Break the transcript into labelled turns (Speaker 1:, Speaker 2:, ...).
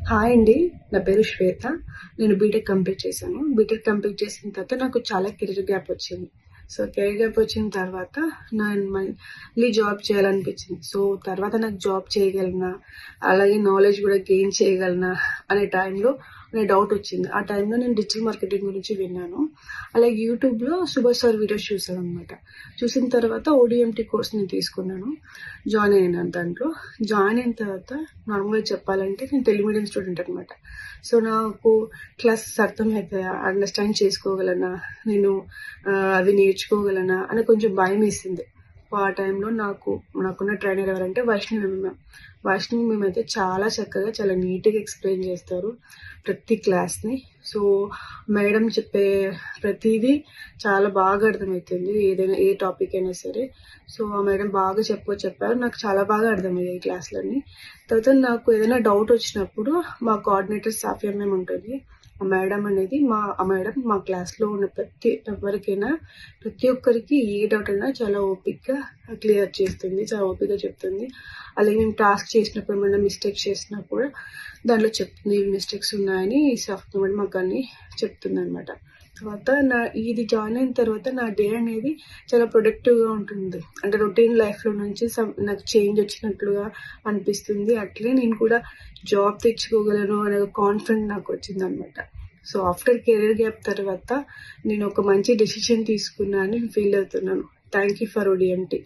Speaker 1: Hi అండి. నా పేరు శ్వేత. నేను బీటెక్ కంప్లీట్ చేశాను. బీటెక్ కంప్లీట్ చేసిన తర్వాత నాకు చాలా కెరీర్ గ్యాప్ వచ్చింది. సో, కెరీర్ గ్యాప్ వచ్చిన తర్వాత నేను మళ్ళీ జాబ్ చేయాలనిపించింది. సో, తర్వాత నాకు జాబ్ చేయగలనా? అలాగే నాలెడ్జ్ కూడా గెయిన్ చేయగలనా? అనే టైంలో నాకు డౌట్ వచ్చింది. ఆ టైంలో నేను డిజిటల్ మార్కెటింగ్ గురించి విన్నాను. అలాగే యూట్యూబ్‌లో సుభాష్ సార్ వీడియోస్ చూసాననమాట. చూసిన తర్వాత ఓడిఎంటీ కోర్స్ నేను తీసుకున్నాను. జాయిన్ అయ్యాను దాంట్లో. జాయిన్ అయిన తర్వాత నార్మల్‌గా చెప్పాలంటే నేను తెలుగు మీడియం స్టూడెంట్ అనమాట. సో, నాకు క్లాసెస్ అర్థమవుతాయా? అండర్‌స్టాండ్ చేసుకోగలనా? నేను అవి నేర్చుకోగలనా? అని కొంచెం భయమేసింది. ఆ టైంలో నాకున్న ట్రైనర్ ఎవరంటే వైష్ణవి మ్యామ్. వైష్ణవి మ్యామ్ అయితే చాలా చక్కగా, చాలా నీట్‌గా ఎక్స్‌ప్లెయిన్ చేస్తారు ప్రతి క్లాస్‌ని. సో, మేడం చెప్పే ప్రతీదీ చాలా బాగా అర్థమవుతుంది. ఏదైనా ఏ టాపిక్ అయినా సరే. సో, ఆ మేడం బాగా చెప్పారు. నాకు చాలా బాగా అర్థమయ్యాయి క్లాసులన్నీ. తర్వాత నాకు ఏదైనా డౌట్ వచ్చినప్పుడు మా కోఆర్డినేటర్ సాఫియా మ్యామ్ ఉంటుంది. ఆ మేడం మా క్లాస్‌లో ఉన్న ప్రతి ఒక్కరికి ఏ డౌట్ అయినా చాలా ఓపికగా క్లియర్ చేస్తుంది. చాలా ఓపికగా చెప్తుంది. అలాగే మేము టాస్క్ చేసినప్పుడు ఏమైనా మిస్టేక్స్ చేసినా కూడా దాంట్లో చెప్తుంది. ఇవి మిస్టేక్స్ ఉన్నాయని సాఫ్ట్‌వేర్ మేడం మాకన్నీ చెప్తుందనమాట. తర్వాత ఇది జాయిన్ అయిన తర్వాత నా డే అనేది చాలా ప్రొడక్టివ్‌గా ఉంటుంది. అంటే రొటీన్ లైఫ్‌లో నుంచి నాకు చేంజ్ వచ్చినట్లుగా అనిపిస్తుంది. అట్లే నేను కూడా జాబ్ తెచ్చుకోగలను అనే కాన్ఫిడెంట్ నాకొచ్చిందనమాట. సో, ఆఫ్టర్ కెరీర్ గ్యాప్ తర్వాత నేను ఒక మంచి డెసిషన్ తీసుకున్నా అని ఫీల్ అవుతున్నాను. Thank you for ODMT.